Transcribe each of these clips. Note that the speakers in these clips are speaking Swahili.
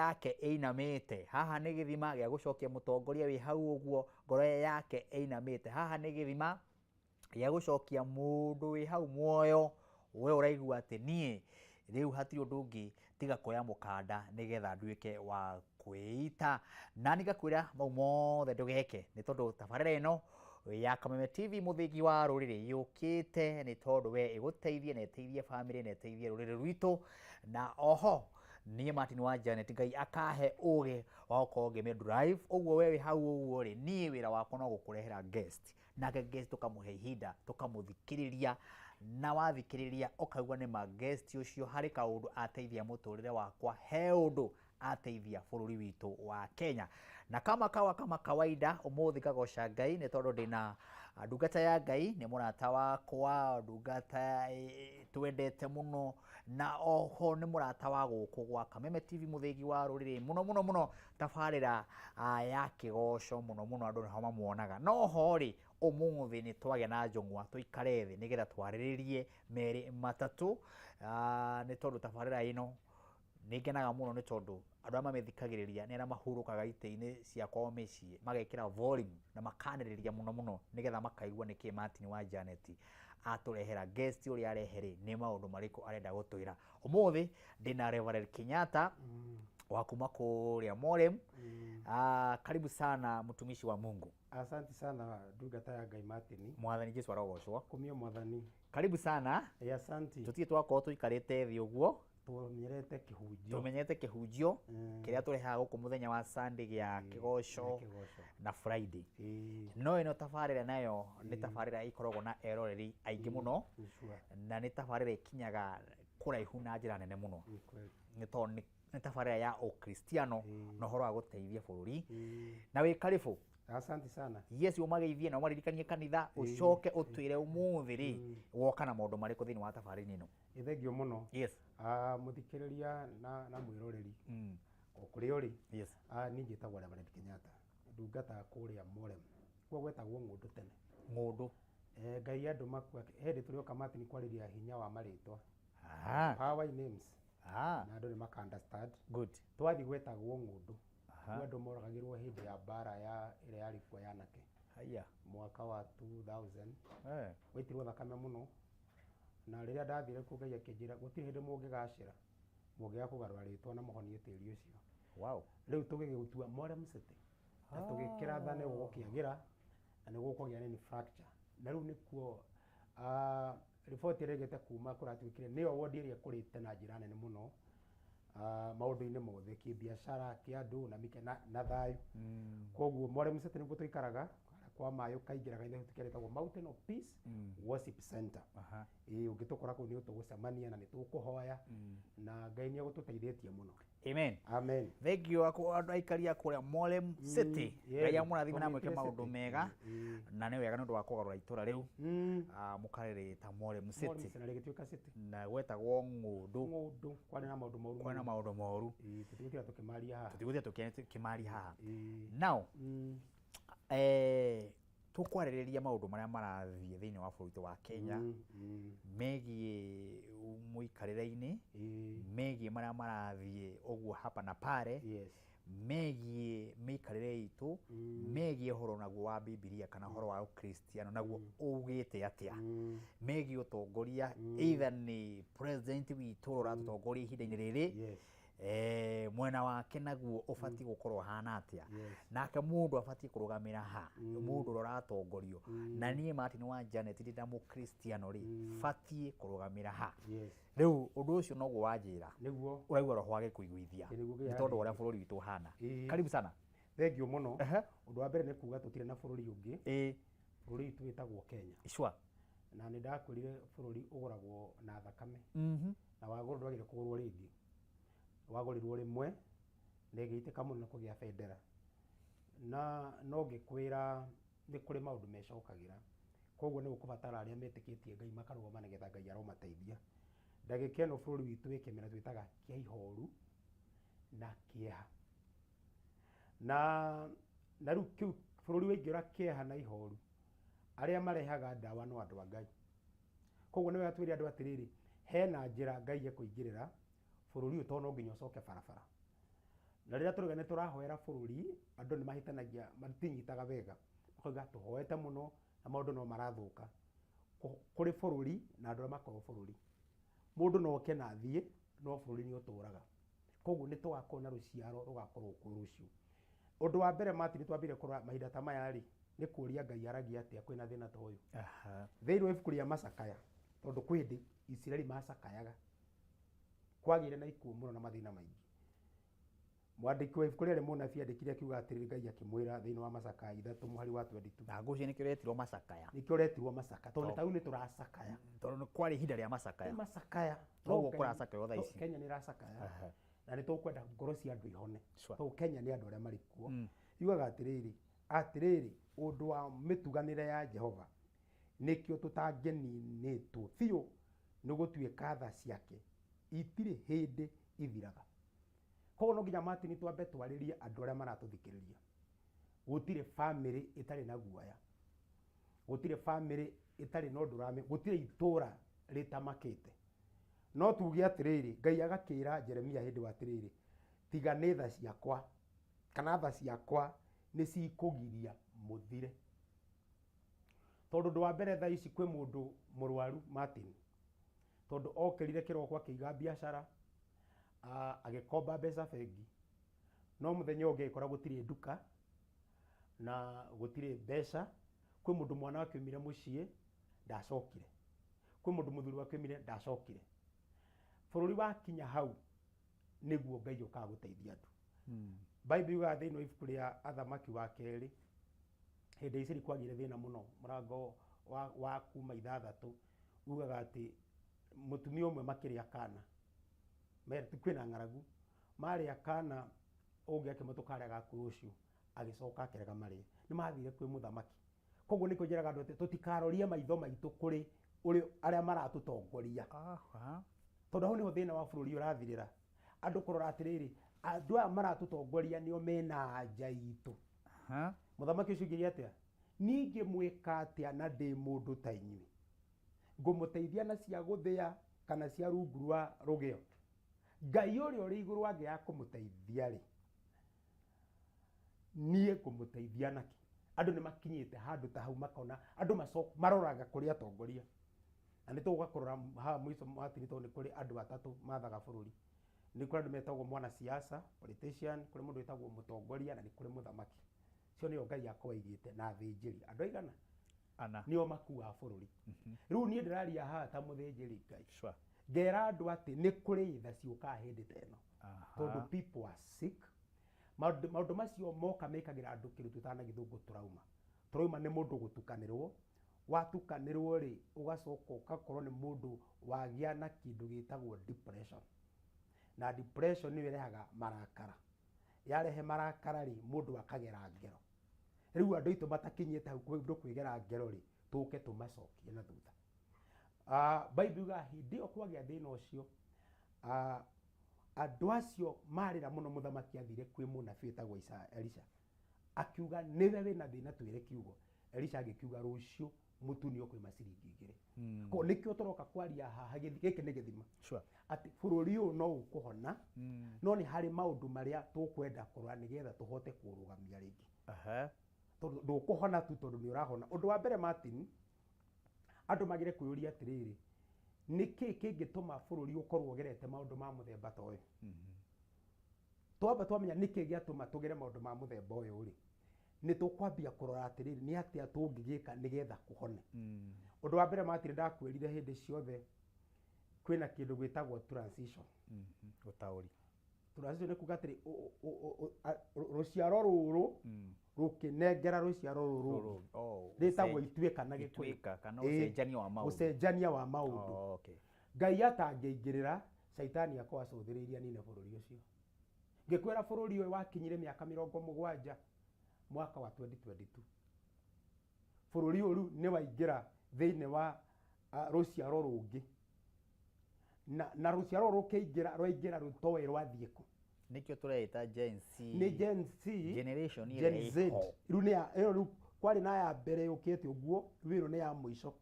yake einamite haha ni githima gya gucokia mutongoria wi hau uguo ngoro yake einamite haha ni githima gya gucokia mundu wi hau muoyo we uraigua ati nie riu hatiri undu ungi tiga koya mukanda nigetha nduike wa kwita na nigakwira mau mothe ndugeke ni tondu tabarira ino ya Kameme TV muthingi wa ruriri yukite ni tondu we iguteithie na iteithie family na iteithie ruriri rwitu na oho nie Martin wa Janet Ngai akahe uge wa gukorwo ngime drive uguo we hau uguo ri nie wira wako no gukurehera guest na guest tukamuhe ihinda tukamuthikiriria na wathikiriria ukaigua ni ma guest ucio hari kaundu ateithia muturire wakwa he undu ateithia bururi witu wa Kenya na kama kawaida umuthi kagoca Ngai ni tondu ndina ndungata ya Ngai ni murata wakwa ndungata twendete muno na oho ni murata wa guku gwa Kameme TV muthingi wa ruriri muno tabarira ya kigoco muno andu niho mamuonaga no hori umuthi ni twage na njongwa tuikare thi nigetha twariririe meri matatu ni tondu tabarira ino ningenaga muno ni tondu andu amethikagiriria ni ara mahurukaga ite-ini cia kwao micii magekira volume na makaniriria muno nigetha makaigua niki Martin wa Janet aturehera guest uri arehere ni maundu mariku arenda gutwira umuthi ndina Reverend Kenyatta wa kuma kuria Morem karibu sana mtumishi wa Mungu. Asante sana ndungata ya Ngai Martin. Mwathani Jesu arogocwo. Kumio mwathani. Karibu sana. Asante. Tutie twakorwo tuikarite thi uguo tumenyete kihunjio kiria turehaga guku muthenya wa Sunday gya kigoco na Friday no ino tabarira nayo ni tabarira ikoragwo na eroreri aingi muno na ni tabarira ikinyaga kuraihu na njira nene muno ni tondu ni tabarira ya ukristiano no horo wa guteithia bururi na wi karibu. Asante sana. Yes umageithie na umaririkanie kanitha ucoke utwire umuthi ri woka na maundu mariku thini wa tabarira ino. Ithengio muno. Yes. Muthikiriria na mwiroreri. Okuri uri. Yes. Ni njitagwo Reverend Kenyatta. Ndungata kuria Morem. Kwa gwetagwo ngundu tene. Ngundu. Ngai andu makwa hindi turioka Martin kwariria hinya wa maritwa. Power names. Na andu ni maka understand. Good. Twathi gwetagwo ngundu. Andu moragagirwo hindi ya bara ya ile yari kwa yanake. Haya. Mwaka wa 2000. Witirwo thakame muno. Na riria ndathire ku Ngai akinjira gutiri hindi mungigacira. Mungiga kugarura ritwa na muhonie tiri ucio. Wow. Riu tugigutua Morem City. Na tugikira thane gukiagira na ni gukogia ni fracture. Na riu nikuo report iregete kuma kuratwikire ni ward iria kurite na njira nene muno. Maundu-ini mothe kibiashara kiandu na mike na thayu koguo Morem City ni gutuikaraga kwa mayo kaingiraga ine tukiretagwo Mountain of Peace Worship Center ugitukora ku ni utugucemania na ni tukuhoya na Ngai ni agututeithietie muno. Amen. Amen. Thank you andu aikaria kuria Morem City. Ngai amurathime na mweke maundu mega na ni wega nundu wa kugarura itura riu mukarire ta Morem City na gwetagwo ngundu kwani na maundu moru kwana maundu moru tutigutia tukimaria haha now tukwariria maundu maria marathie thiini wa bururi wa Kenya megie muikarire-ini megie maria marathie uguo hapa na pare megie mikarire itu megie horo naguo wa Biblia kana horo wa Ukristiano naguo ugite atia megie utongoria either ni president witu uratutongoria ihinda-ini riri mwena wake naguo ufati gukorwo hana atia nake mundu afati kurugamira ha mundu uratongorio na nie Martin wa Janet ndida mu Kristiano ri fati kurugamira ha riu undu ucio no gwanjira niguo uraigwa roho wage kuiguithia ni tondu uria bururi witu hana. Karibu sana. Thengio muno. Undu wa mbere ni kuga tutire na bururi ungi bururi witu witagwo Kenya ishwa na ni ndakurire bururi uguragwo na thakame na waguru ndwagire kugurwo ringi wagurirwo rimwe negiitika muno kugia federa na no gikwira ni kuri maundu mecokagira koguo ni gukubatara aria metikitie Ngai makarugama nigetha Ngai aromateithia ndagikeno bururi witu wikimera twitaga kia ihoru na kieha na riu kiu bururi wingira kieha na ihoru aria marehaga ndawa no andu a Ngai koguo ni wega twire andu atiriri hena njira Ngai ekuingirira bururi uto no nginya ucoke barabara na rĩrĩa tũrauga nĩ tũrahoera bũrũri andũ nĩ mahĩtanagia matinyitaga wega makauga tũhoete mũno na maũndũ no marathũka kũrĩ bũrũri na andũ arĩa makoragwo bũrũri. Mũndũ no oke na athiĩ no bũrũri nĩ ũtũũraga, koguo nĩ tũgakorwo na rũciaro rũgakorwo kuo rũciũ. Ũndũ wa mbere Martin, nĩ twambire kũrora mahinda ta maya rĩ, nĩ kũũria Ngai aragia atĩa kwĩna thĩna ta ũyũ. Thĩinĩ wa ibuku rĩa Macakaya, tondũ kwĩ hĩndĩ Isiraeli macakayaga kwagĩire na ikuũ mũno na mathĩna maingĩ. Mwandĩki wa ibuku rĩrĩ mũnabii andĩkire akiuga atĩrĩrĩ, Ngai akĩmwĩra thĩinĩ wa Macakaya 3:22. Na ngũcio nĩkĩo retirwo macakaya. Nĩkĩo retirwo macaka tondũ tau nĩ tũracakaya. Tondũ nĩ kwarĩ ihinda rĩa macakaya. Nĩ macakaya. Noguo kũracakaywo thaa ici. Kenya nĩ ĩracakaya. Na nĩ tũkwenda ngoro cia andũ ihone. Tondũ Kenya nĩ andũ arĩa marĩ kuo. Yugaga atĩrĩrĩ ũndũ wa mĩtuganĩre ya Jehova nĩkĩo tũtangĩninĩtwo biũ nĩ gũtuĩka tha ciake itirĩ hĩndĩ ithiraga. Koguo no nginya Martin twambe twarĩrie andũ arĩa maratũthikĩrĩria. Gũtirĩ bamĩrĩ ĩtarĩ na guoya, gũtirĩ bamĩrĩ ĩtarĩ na ũndũ ũramĩ, gũtirĩ itũũra rĩtamakĩte. No tuge atĩrĩrĩ, Ngai agakĩra Jeremia hĩndĩ wa atĩrĩrĩ, tiga nĩ tha ciakwa kana tha ciakwa nĩ cikũgiria mũthire. Tondũ ũndũ wa mbere thaa ici kwĩ mũndũ mũrwaru Martin, tondũ okĩrire kĩroko akĩiga biacara agĩkomba mbeca bengi, no mũthenya ũngĩ agĩkora gũtirĩ nduka na gũtirĩ mbeca. Kwĩ mũndũ mwana wake oimire mũciĩ ndacokire, kwĩ mũndũ mũthuri wake oimire ndacokire. Bũrũri wakinya hau nĩguo Ngai okaga gũteithia andũ. Bible yugaga thĩinĩ wa ibuku rĩa Athamaki wa kerĩ, hĩndĩ Isiraeli kwagĩire thĩna mũno, mũrango wa kuma 6 ugaga atĩ mũtumia ũmwe makĩrĩa kana, kwĩna ng'aragu, marĩa kana ũngĩ akĩmũtũka arĩa gaku rũciũ agĩcoka akĩrega marĩe, nĩ mathire kwĩ mũthamaki. Koguo nĩkĩo njĩraga andũ atĩ tũtikarorie maitho maitũ kũrĩ arĩa maratũtongoria, tondũ hau nĩho thĩna wa bũrũri ũrathirĩra. Andũ kũrora atĩrĩrĩ, andũ aya maratũtongoria nĩo mena anja itũ. Mũthamaki ũcio ũngĩria atĩa, ningĩ mwĩka atĩa na ndĩ mũndũ ta inyuĩ, ngũmũteithia na cia gũthĩa kana cia rungu rwa rũgĩo? Ngai ũrĩa ũrĩ igũrũ angĩaga kũmũteithia rĩ, niĩ ngũmũteithia naki? Andũ nĩ makinyĩte handũ ta hau makona andũ maroraga kũrĩ atongoria. Na nĩ tũgũkorora haha mũico Martin, tondũ nĩ kũrĩ andũ atatũ mathaga bũrũri. Nĩ kũrĩ andũ metagwo mwanasiasa politician, kũrĩ mũndũ wĩtagwo mũtongoria, na nĩ kũrĩ mũthamaki. Cio nĩo Ngai akwaigĩte na thĩnjĩri. Andũ aigana nĩo makuaga bũrũri. Rĩu niĩ ndĩraria haha ta mũthĩnjĩri Ngai, ngera andũ atĩ nĩ kũrĩ tha ciũkaga hĩndĩ ta ĩno, tondũ people are sick. Maũndũ macio moka mekagĩra andũ kĩndũ tũtaga na gĩthũngũ trauma. Trauma nĩ mũndũ gũtukanĩrwo, watukanĩrwo rĩ ũgacoka ũgakorwo nĩ mũndũ wagĩa na kĩndũ gĩtagwo depression, na depression nĩyo ĩrehaga marakara. Yarehe marakara rĩ mũndũ akagera ngero. Rĩu andũ aitũ matakinyĩte hau mũndũ kwĩgera ngero rĩ, tũke tũmacokie na thutha. Bible yugaga hĩndĩ ĩyo kwagĩa thĩna ũcio, andũ acio marĩra mũno mũthamaki athire kwĩ mũnabii wĩtagwo Elisha, akiuga nĩwe wĩna thĩna twĩre kiugo. Elisha agĩkiuga rũciũ mũtu nĩ ũkwĩma ciringi 2. Ko nĩkĩo tũroka kwaria haha, gĩkĩ nĩ gĩthima atĩ bũrũri ũyũ no ũkũhona, no nĩ harĩ maũndũ marĩa tũkwenda kũrora nĩgetha tũhote kũrũgamia rĩngĩ. Tondũ ndũkũhona tu tondũ nĩ ũrahona. Ũndũ wa mbere Martin, andũ magire kwĩyũria atĩrĩrĩ, nĩkĩ kĩngĩtũma bũrũri ũkorwo ũgerete maũndũ ma mũthemba ta ũyũ? Twamba twamenya nĩkĩ gĩatũma tũgere maũndũ ma mũthemba ũyũ rĩ, nĩ tũkwambia kũrora atĩrĩrĩ nĩ atĩa tũngĩgĩka nĩgetha kũhone. Ũndũ wa mbere Martin, ndakwĩrire hĩndĩ ciothe kwĩna kĩndũ gwĩtagwo transition. Gũtaũri. Transition nĩ kuuga atĩrĩ rũciaro rũrũ rũkĩnengera rũciaro rũrũ rĩtagwo ituĩka na gĩtuĩka kana ũcenjania wa maũndũ. Ũcenjania wa maũndũ. Ngai atangĩingĩrĩra, Shaitani akwacũthĩrĩirie nine bũrũri ũcio. Ngĩkwĩra bũrũri ũyũ wakinyire mĩaka 70 mwaka wa 2022, bũrũri ũyũ rĩu nĩ waingĩra thĩinĩ wa rũciaro rũngĩ, na rũciaro rũkĩingĩra rwaingĩra rũtoĩ rwathiĩ kũ. Nĩkĩo tũreita Gen Z. Nĩ Gen Z, generation Gen Z. Rĩu kwarĩ na ya mbere yũkĩte ũguo, rĩu ĩno nĩ ya mũico.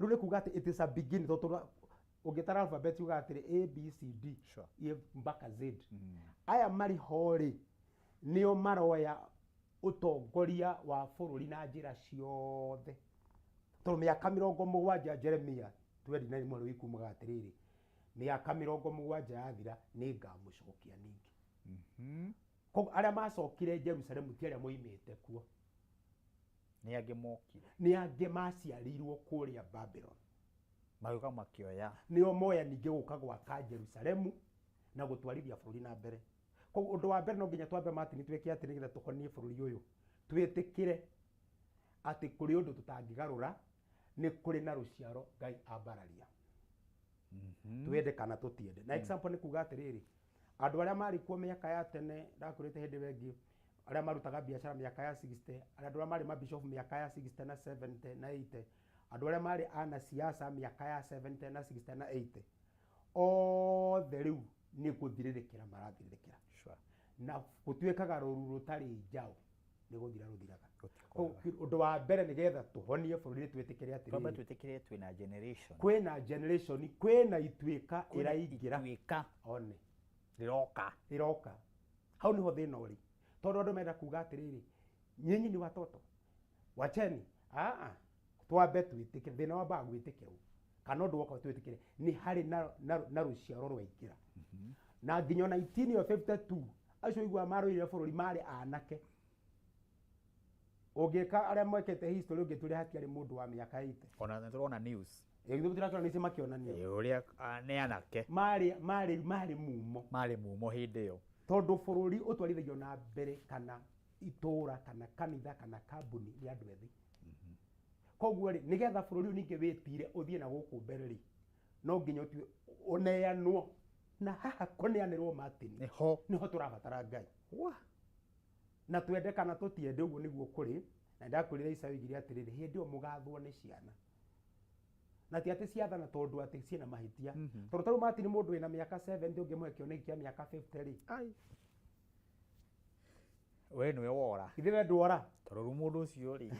Rĩu nĩ kuuga atĩ it is a beginning, tondũ ungitara alphabet uga atiri A B C D Sure. E mpaka Z aya mari hori nio maroya utongoria wa bururi na njira ciothe to miaka 70 Jeremia 29 mweri wikumaga atiriri miaka 70 yathira ni ngamucokia ningi ko aria macokire Jerusalem ti aria moimite kuo ni angi mokire ni angi maciarirwo kuria Babylon magĩũka makĩoya nio moya ningi guka gwaka Jerusalem na gutwarithia bururi na mbere ko undu wa mbere no nginya twambe Martin tweke ati nigetha tukonie bururi uyu twitikire ati kuri undu tutangigarura ni kuri na ruciaro Ngai ambararia twende kana tutiende na example ni kuga atiriri andu aria mari kuo miaka ya tene ndakurite hindi wengi aria marutaga biashara miaka ya 60 andu aria mari mabishop miaka ya 60 na 70 na 80 andu aria mari ana siasa miaka ya 70 na 60 na 80 othe riu ni kuthiririkira marathirikira Sure. na gutwikaga ruru rutari njao ni guthira ruthiraga undu wa mbere nigetha tuhonie bururi twitikire twamba atiri twĩtĩkĩre twĩna generation kwina generation kwina itwika iraingira itwĩka one rĩroka hau niho thina uri tondu andu menda kuga atiriri nyinyi ni watoto wacheni twambe twitikire thina wamba gwitikira kana undu woka twitikire ni hari na ruciaro rwaingira na nginyo 1952 acio igwa maroire bururi mari anake ugika aria mwekete history ungituri hatiari mundu wa miaka 80 ona nĩtũrona news egithu tirakora nisi makionania ũrĩa nĩ anake mari mumo marĩ mumo hĩndĩ ĩyo tondu bururi utwarithagio na mbere kana itura kana kanitha kana kambuni ni andu ethi koguo ri nigetha bururi ninge witire uthie na guku mbere ri no nginya tu uneanwo na haha kuneanirwo Martin niho turabatara Ngai na twende kana tutiende uguo niguo kuri na ndakurire Isaia igire atiriri hindi o mugathwo ni ciana na ti ati ciathana tondu ati ciina mahitia tondu taru Martin mundu wina miaka 70 ungimwe kioneki kia miaka 50 ri we niwe wora ithiwe ndwora tondu mundu ucio ri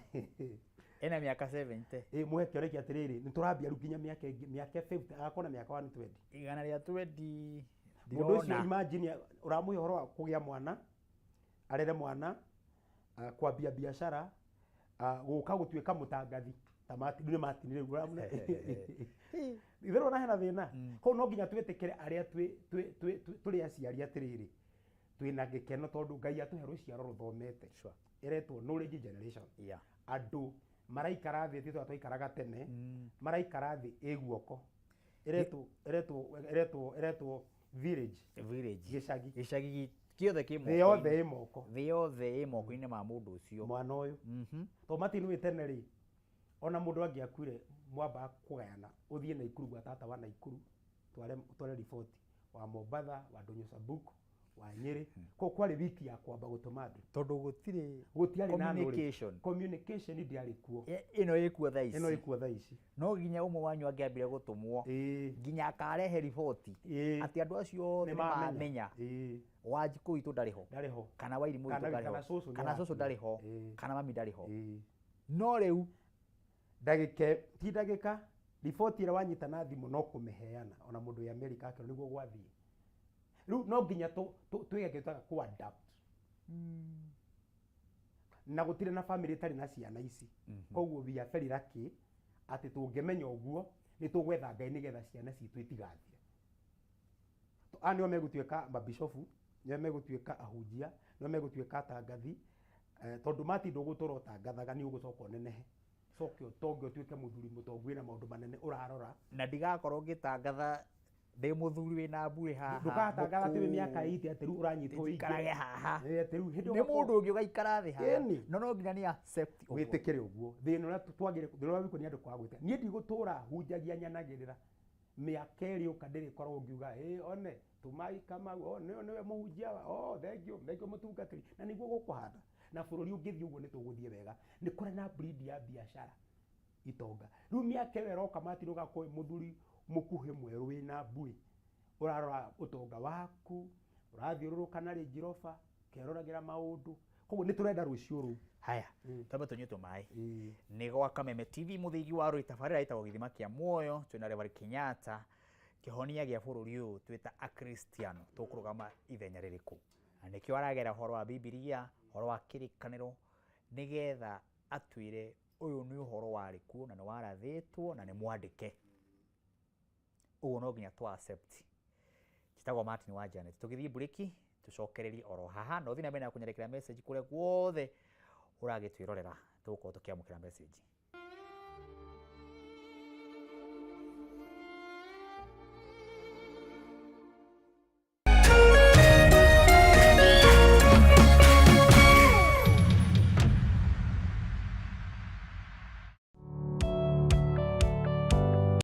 ena miaka 70 muhe kioneki atiriri ni turambia rukinya miaka 50 agakona miaka 120 igana ria 20 mundu ucio imagine uramuhe horo wa kugia mwana arere mwana kwambia biashara guka gutwika mutangathi tamati ndune Martin riu uramune ithero na hena thina ko no nginya twitikire aria turi aciari atiriri twina gikeno tondu Ngai atuhe ruciaro ruthomete iretwo knowledge generation andu maraikara thi tito twaikaraga tene maraikara thi iguoko iretwo village gicagi kiothe kimoko thi yothe imoko-ini ma mundu ucio mwana uyu to Martin witene ri ona mundu angiakuire mwamba kugayana uthie na ikuru gwa tata wa Naikuru tware report wa Mombatha wa Ndonyo Sabuku wa Nyeri ko kwari wiki ya kwamba gutuma andu tondu gutiari na communication ndiari kuo ino ikuo thaa ici no nginya umwe wanyu angiambire gutumwo nginya akarehe report ati andu acio ni mamenya waji kuu itu ndariho kana wairimu itu ndariho kana cucu ndariho kana mami ndariho no riu ndagika report ira wanyita na thimu no kumeheana ona mundu ya America akero niguo gwathie riu no nginya twigeke ku adapt na gutire na family tari na ciana ici koguo we are very lucky ati tungimenya uguo ni tugwetha Ngai nigetha ciana citu itigathie ani o megutweka mabishofu ni megutweka ahunjia ni megutweka atangathi tondu Martin ndugutura utangathaga ni ugucoka unenehe coke utonge utwike muthuri mutongu na maundu manene urarora na ndigakorwo ngitangatha ndi muthuri wina mbui haha ndugatangatha ati miaka 80 ati riu uranyitwo ikarage haha ati riu ni mundu ungi ugaikara thi haha no nginya ni accept witikire uguo thina uria twagire thina uria wiko ni andu kwa gwite nie ndigutura hunjagia nyanagirira miaka iri ukandiri korwo ngiuga one tumai kama niwe muhunjia thank you mutungatiri na niguo gukuhanda na bururi ungithii uguo ni tuguthie wega ni kuri na breed ya biashara itonga riu miaka iri roka Martin ugakoi muthuri mukuhe mweru wina mbui urarora utonga waku urathiururuka na Range keroragira maundu koguo ni turenda rucio ru haya tamba tunyu tumai ni gwa Kameme TV muthigi wa ru tabarira itagwo githima kia muoyo twina Reverend Kenyatta kihonia gia bururi uyu twita a Christian tukurugama ithenya ririku na nikio aragera horo wa Biblia horo wa kirikaniro nigetha atwire uyu ni uhoro wari ku na ni warathitwo na ni mwandike uguo no nginya tu accept kitagwo Martin wa Janet tugithi breaki tucokereri oro haha no thina mena kunyerekera message kure guothe uragitwirorera tuko tukiamukira message